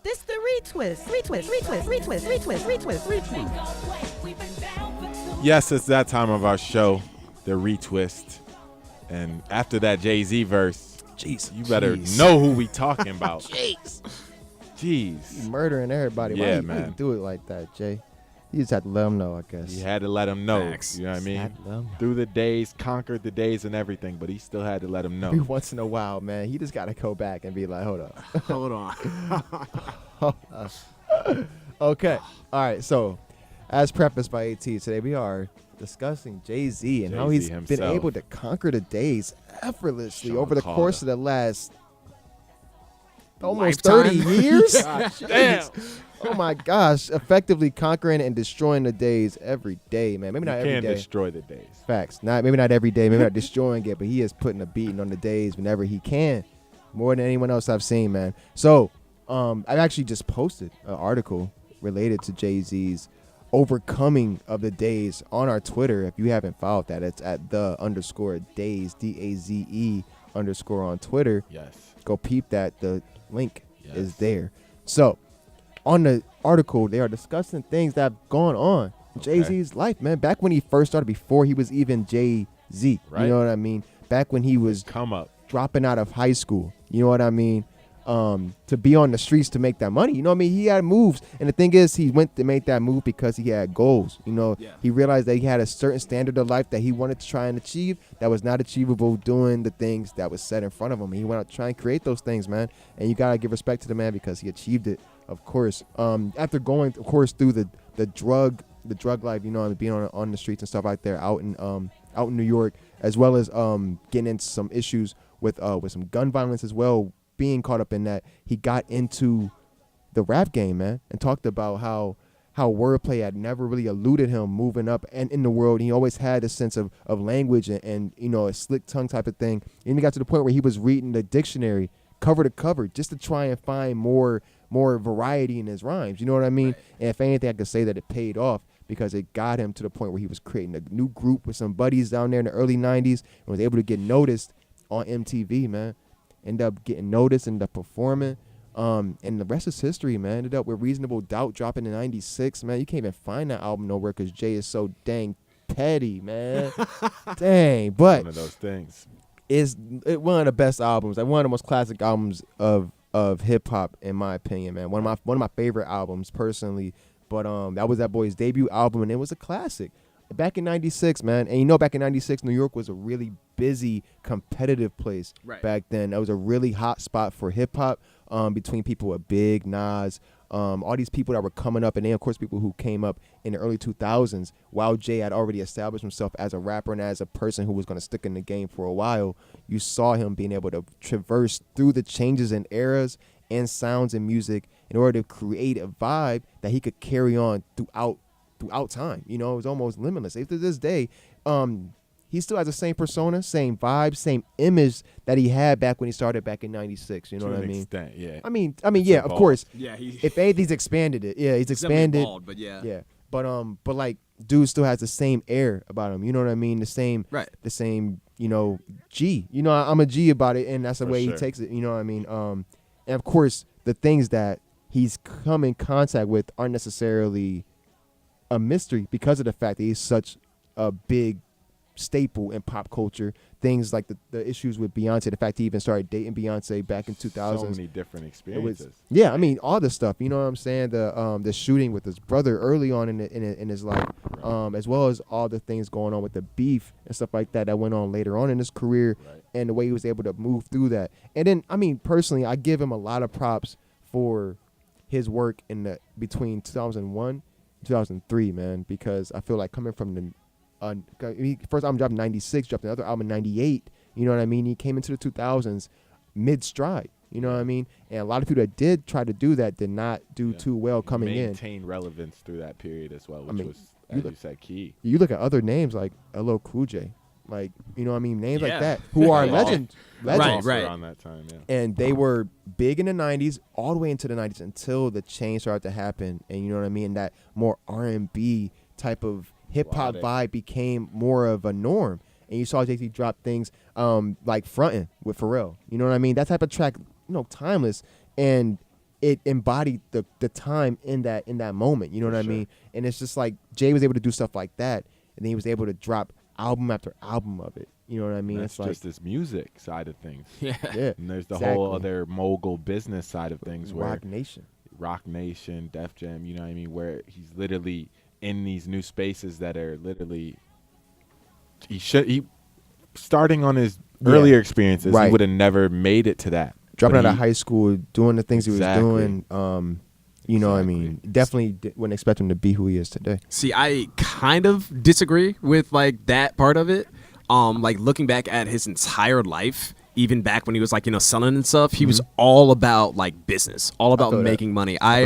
This the retwist. Retwist. Yes, it's that time of our show, the retwist. And after that Jay-Z verse, Jeez, you better know who we talking about. Jeez. Jeez. Murdering everybody. Yeah, Why man. you do it like that, Jay? You just had to let them know, I guess. He had to let him know. Facts. You know what I mean? Had to let 'em know. Through the days, conquered the days and everything, but he still had to let him know. Every once in a while, man, he just got to go back and be like, hold up. Hold on. Okay. All right. So, as prefaced by AT, today we are discussing Jay-Z and how Jay-Z he's been himself. able to conquer the days effortlessly Sean over the Carter. course of the last almost Lifetime. 30 years. Damn. Oh my gosh, effectively conquering and destroying the days every day, man. Maybe You not every can't day. destroy the days. Facts. Maybe not every day, maybe not destroying it, but he is putting a beating on the days whenever he can. More than anyone else I've seen, man. So, I've actually just posted an article related to Jay-Z's overcoming of the days on our Twitter. If you haven't followed that, it's at _Daze, DAZE _ on Twitter. Yes. Go peep that. The link Yes. is there. So, on the article, they are discussing things that have gone on in Jay-Z's life, man. Back when he first started, before he was even Jay-Z. Right. You know what I mean? Back when he was Come up. dropping out of high school. You know what I mean? To be on the streets to make that money. You know what I mean? He had moves. And the thing is, he went to make that move because he had goals. You know, Yeah. he realized that he had a certain standard of life that he wanted to try and achieve that was not achievable doing the things that was set in front of him. And he wanted to try and create those things, man. And you got to give respect to the man because he achieved it, of course. After going, of course, through the drug life, you know, and being on the streets and stuff out there out in New York, as well as getting into some issues with some gun violence as well, being caught up in that, he got into the rap game, man, and talked about how wordplay had never really eluded him moving up and in the world. He always had a sense of language and you know, a slick tongue type of thing. And he got to the point where he was reading the dictionary cover to cover just to try and find more variety in his rhymes. You know what I mean? Right. And if anything, I could say that it paid off because it got him to the point where he was creating a new group with some buddies down there in the early 90s and was able to get noticed on MTV, man. Ended up getting noticed, ended up performing. And the rest is history, man. Ended up with Reasonable Doubt dropping in 96, man. You can't even find that album nowhere because Jay is so dang petty, man. Dang. But One of those things. It's one of the best albums, like one of the most classic albums of hip hop, in my opinion, man. One of my favorite albums personally. But that was that boy's debut album, and it was a classic. Back in 96, man. And you know, back in 96, New York was a really busy, competitive place back then. That was a really hot spot for hip hop, between people with Big, Nas, all these people that were coming up, and then, of course, people who came up in the early 2000s while Jay had already established himself as a rapper and as a person who was going to stick in the game for a while. You saw him being able to traverse through the changes in eras and sounds and music in order to create a vibe that he could carry on throughout time. You know, it was almost limitless. To this day, he still has the same persona, same vibe, same image that he had back when he started back in 96. You know what I mean? Extent, yeah. I mean, yeah, of course. Yeah, if anything's expanded it. Yeah, he's expanded. Evolved, but yeah. Yeah. But like, dude still has the same air about him. You know what I mean? The same, you know, G. You know, I'm a G about it, and that's the way he takes it. You know what I mean? And of course, the things that he's come in contact with aren't necessarily a mystery because of the fact that he's such a big staple in pop culture. Things like the issues with Beyonce, the fact he even started dating Beyonce back in 2000. So many different experiences. I mean, all the stuff. You know what I'm saying? The shooting with his brother early on in his life, as well as all the things going on with the beef and stuff like that went on later on in his career, and the way he was able to move through that. And then, I mean, personally, I give him a lot of props for his work in between 2001. 2003, man, because I feel like coming from the first album dropped in 96, dropped another album in 98, you know what I mean? He came into the 2000s mid-stride, you know what I mean? And a lot of people that did try to do that did not do too well coming in. Maintain relevance through that period as well, which was, as you said, key. You look at other names like LL Cool J, like, you know what I mean? Names like that, who are legends. Right. Around that time, yeah. And they were big in the 90s, all the way into the 90s until the change started to happen. And you know what I mean? That more R&B type of hip-hop vibe became more of a norm. And you saw Jay-Z drop things like Frontin' with Pharrell. You know what I mean? That type of track, you know, timeless. And it embodied the time in that moment. You know what I mean? And it's just like Jay was able to do stuff like that, and then he was able to drop album after album of it. You know what I mean? That's it's like just this music side of things. Yeah. And there's the whole other mogul business side of things where Rock Nation, Def Jam, you know what I mean, where he's literally in these new spaces that are literally he starting on his earlier experiences, he would have never made it to that. Dropping out of high school, doing the things he was doing, you know what I mean? Definitely wouldn't expect him to be who he is today. See, I kind of disagree with like that part of it. Like looking back at his entire life, even back when he was like, selling and stuff, he was all about like business, all about making money. I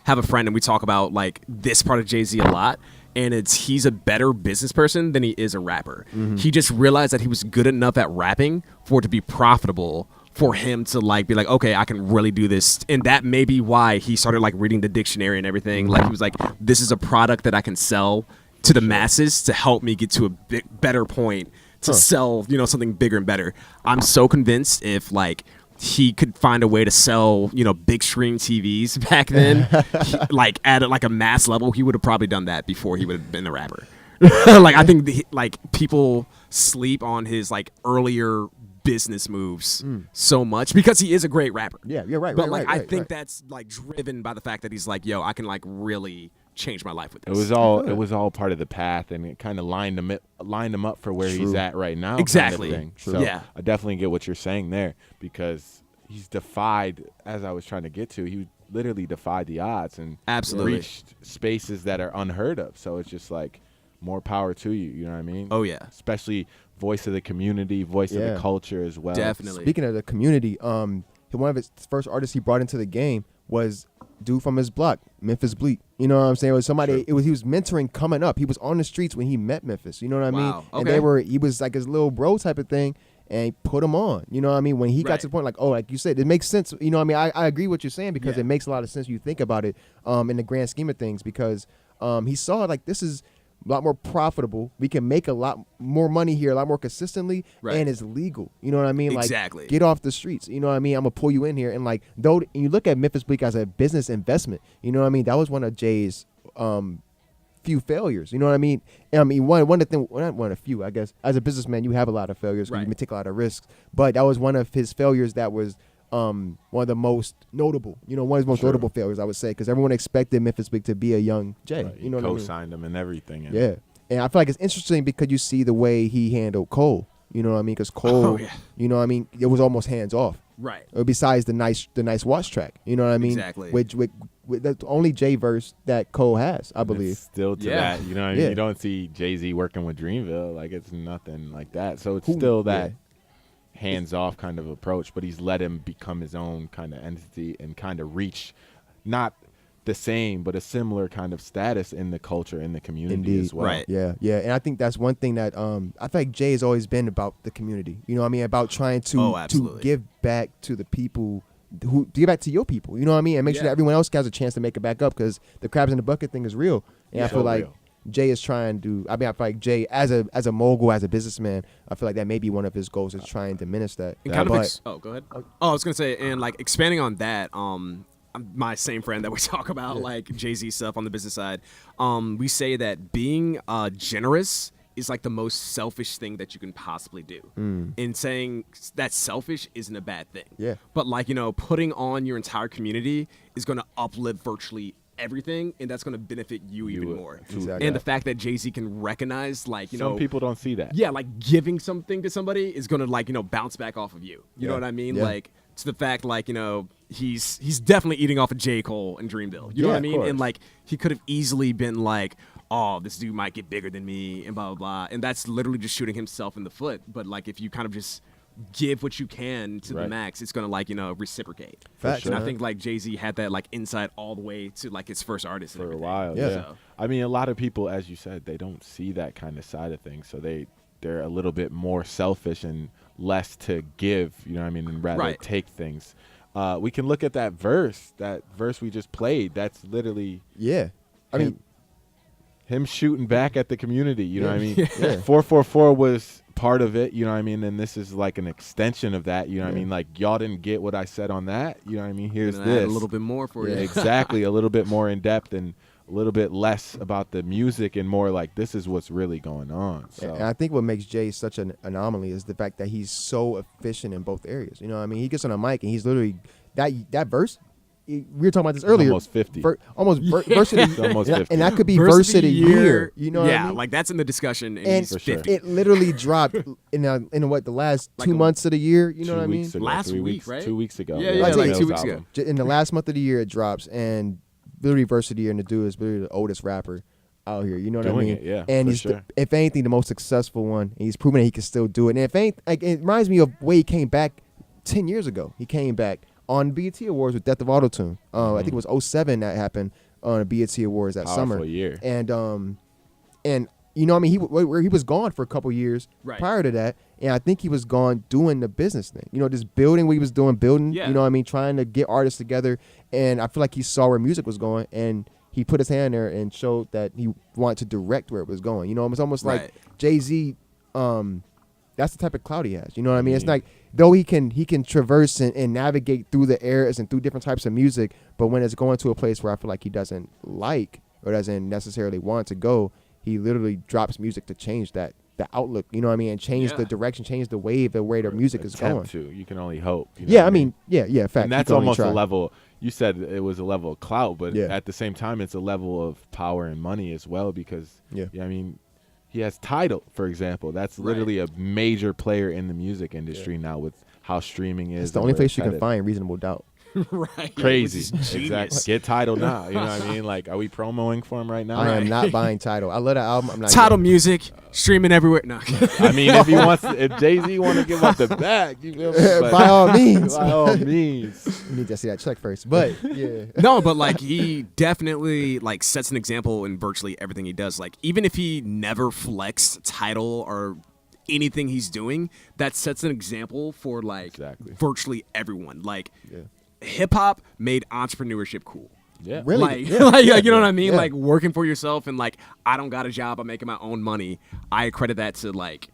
have a friend and we talk about like this part of Jay-Z a lot. And he's a better business person than he is a rapper. He just realized that he was good enough at rapping for it to be profitable for him to like be like, okay, I can really do this. And that may be why he started like reading the dictionary and everything. Like he was like, this is a product that I can sell to the masses to help me get to a better point to sell, something bigger and better. I'm so convinced if like he could find a way to sell, big screen TVs back then, like at like a mass level, he would have probably done that before he would have been a rapper. Like I think like people sleep on his like earlier business moves so much because he is a great rapper. Yeah, you're right. But right, I think that's like driven by the fact that he's like, yo, I can like really change my life with this. It was all part of the path, and it kind of lined him up for where he's at right now. Exactly. Kind of thing. So yeah. I definitely get what you're saying there because he's defied, as I was trying to get to, he literally defied the odds and absolutely reached spaces that are unheard of. So it's just like more power to you. You know what I mean? Oh yeah. Especially voice of the community, voice of the culture as well. Definitely. Speaking of the community, one of his first artists he brought into the game was dude from his block, Memphis Bleak. You know what I'm saying? It was somebody. He was mentoring coming up. He was on the streets when he met Memphis. You know what I mean? Okay. And he was like his little bro type of thing, and he put him on. You know what I mean? When he got to the point, like, oh, like you said, it makes sense. You know what I mean? I agree with what you're saying because it makes a lot of sense. You think about it in the grand scheme of things because he saw like this is a lot more profitable. We can make a lot more money here, a lot more consistently, and it's legal. You know what I mean? Exactly. Like, get off the streets. You know what I mean? I'm gonna pull you in here, and like, though, and you look at Memphis Bleak as a business investment. You know what I mean? That was one of Jay's few failures. You know what I mean? And I mean, one of the things, well, not one of few, I guess. As a businessman, you have a lot of failures because you take a lot of risks. But that was one of his failures that was one of the most notable. You know, one of his most notable failures, I would say, because everyone expected Memphis Bleak to be a young Jay. Right. You know what I mean? Co-signed him and everything. And I feel like it's interesting because you see the way he handled Cole. You know what I mean? Because Cole, you know what I mean? It was almost hands off. Right. Besides the nice watch track. You know what I mean? Exactly. With that's the only Jay verse that Cole has, I believe. It's still to that. You know what I mean? You don't see Jay-Z working with Dreamville. Like, it's nothing like that. So it's still that hands-off kind of approach, but he's let him become his own kind of entity and kind of reach not the same, but a similar kind of status in the culture, in the community as well. Right. Yeah. And I think that's one thing that I feel like Jay has always been about the community. You know what I mean? About trying to give back to the people who give back to your people. You know what I mean? And make sure that everyone else has a chance to make it back up because the crabs in the bucket thing is real. And I feel like Jay is trying to. I mean, I feel like Jay, as a mogul, as a businessman, I feel like that may be one of his goals is trying to diminish that. And kind of go ahead. Oh, I was gonna say, and like expanding on that, my same friend that we talk about like Jay-Z stuff on the business side, we say that being generous is like the most selfish thing that you can possibly do. And saying that selfish isn't a bad thing. Yeah. But like, putting on your entire community is going to uplift virtually everything, and that's going to benefit you even more. Exactly. And the fact that Jay-Z can recognize, like, some people don't see that. Yeah, like giving something to somebody is going to like, bounce back off of you. You know what I mean? Yeah. Like, to the fact, like, he's definitely eating off of J. Cole and Dreamville. You know what I mean? And like, he could have easily been like, oh, this dude might get bigger than me and blah, blah, blah. And that's literally just shooting himself in the foot. But like, if you kind of just give what you can to the max, it's going to like, reciprocate. Facts, and I think like Jay-Z had that like insight all the way to like his first artist for a while. Yeah. So. I mean, a lot of people, as you said, they don't see that kind of side of things. So they're a little bit more selfish and less to give, you know what I mean, and rather take things. We can look at that verse we just played. That's literally I mean, him shooting back at the community. You know what I mean? Yeah. 444 was part of it. You know what I mean? And this is like an extension of that. You know what I mean? Like, y'all didn't get what I said on that. You know what I mean? Here's this. A little bit more for you. Exactly. A little bit more in depth and a little bit less about the music and more like this is what's really going on. So. And I think what makes Jay such an anomaly is the fact that he's so efficient in both areas. You know what I mean? He gets on a mic and he's literally that verse. We were talking about this earlier. Almost 50. Verse of the almost 50. And that could be verse of the year. You know what I mean? Like that's in the discussion. And And he's 50. it literally dropped in the last Like 2 months of the year. You know what I mean? Ago, Last 3 week, weeks, right? 2 weeks ago. Yeah, like like Mills 2 weeks album. ago. In the last month of the year, it drops, and literally verse of the year, and the dude is literally the oldest rapper out here. You know what I Doing mean? it, yeah, and for he's sure. if anything, the most successful one. And he's proven that he can still do it. And if ain't, like, it reminds me of way he came back 10 years ago. He came back on BET Awards with Death of Autotune. I think it was 07 that happened on the BET Awards that Powerful summer. year. And you know what I mean? He was gone for a couple years Right. prior to that. And I think he was gone doing the business thing. You know, just building what he was doing, Yeah. you know what I mean, trying to get artists together. And I feel like he saw where music was going and he put his hand there and showed that he wanted to direct where it was going. You know, it's almost Right. like Jay-Z, that's the type of clout he has. You know what I mean? It's like, though he can traverse and navigate through the eras and through different types of music, but when it's going to a place where I feel like he doesn't like or doesn't necessarily want to go, he literally drops music to change the outlook, you know what I mean, and change the direction, change the wave of where the music is going. To. You can only hope. You know Yeah, what I mean, yeah, fact. And You that's can only almost try. a level. You said it was a level of clout, but Yeah. at the same time, it's a level of power and money as well because, Yeah. I mean, he has Tidal, for example. That's literally a major player in the music industry now with how streaming is. It's the and only where place it's you can headed. find reasonable doubt. Right. Crazy. Which is genius. Exactly. Get Tidal now. You know what I mean? Like, are we promoing for him right now? I am not buying Tidal. I love that album. I'm not Title music, streaming everywhere. No. I mean, if Jay-Z want to give up the bag, you feel me? But by all means. by all means. You need to see that check first. But yeah. No, but like he definitely like sets an example in virtually everything he does. Like even if he never flexed Title or anything he's doing, that sets an example for like virtually everyone. Like hip hop made entrepreneurship cool. Yeah. Really? Like, Yeah. like you know what I mean? Yeah. Like working for yourself and like I don't got a job, I'm making my own money. I credit that to like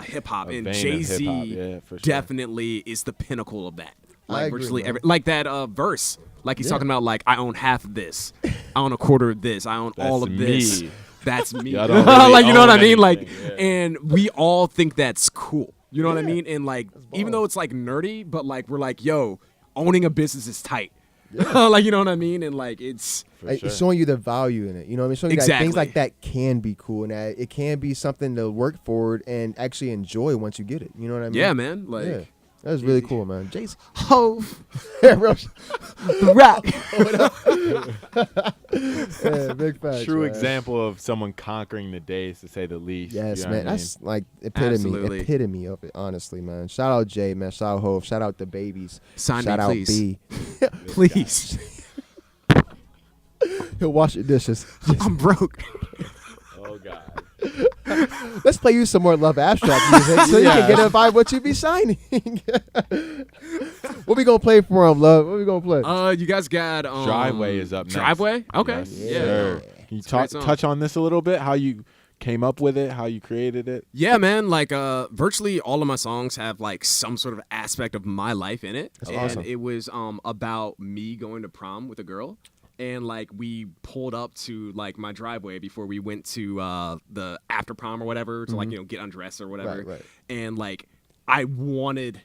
hip hop A and vein of Jay-Z hip-hop, yeah, for sure. definitely is the pinnacle of that. Like agree, virtually man. every like that verse. Like he's talking about like I own half of this. I own a quarter of this. I own all of this. me. That's me. Y'all don't really like you know what I own mean? Like anything, yeah. and we all think that's cool. You know what I mean? And like even though it's like nerdy, but like we're like, yo, owning a business is tight. Like you know what I mean? And like it's It's showing you the value in it. You know what I mean? Showing you that Exactly. things like that can be cool and that it can be something to work forward and actually enjoy once you get it. You know what I mean? yeah, man. Like Yeah. That was really cool, man. Jason. Hove, Real rap. yeah, big facts. True man. example of someone conquering the days, to say the least. Yes, you know man. what I mean? That's like Absolutely. epitome of it, honestly, man. Shout out Jay, man. Shout out Hove. Shout out the babies. Sign Shout me, out please. B. Please. He'll wash your dishes. I'm broke. Oh God. Let's play you some more Love Abstract music so you can get a vibe what you be signing. What we gonna play for him, Love? What we gonna play? You guys got Driveway is up next. Driveway? Okay. Yes, Yeah. sir. Can you It's a great song. touch on this a little bit? How you came up with it? How you created it? Yeah, man. Like, virtually all of my songs have like some sort of aspect of my life in it, That's and awesome. it was about me going to prom with a girl, and like we pulled up to like my driveway before we went to the after prom or whatever to like get undressed or whatever, Right. and like I wanted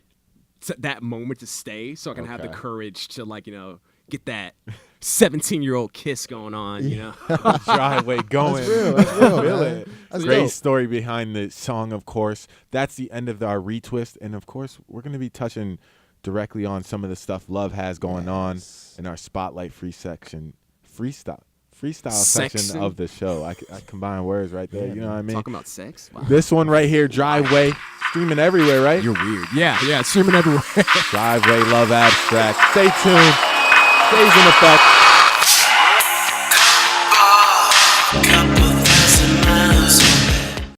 that moment to stay so I can have the Okay. courage to like get that 17-year-old kiss going on, you know. Driveway going. That's real. That's real, Feel man. it. That's Great dope. story behind the song, of course. That's the end of our retwist. And of course, we're going to be touching directly on some of the stuff Love has going on in our Spotlight freestyle section of the show. I combine words right there. You know what I mean? Talking about sex? Wow. This one right here, Driveway, streaming everywhere, right? You're weird. Yeah, it's streaming everywhere. Driveway, Love Abstract. Stay tuned. Daze in effect. Come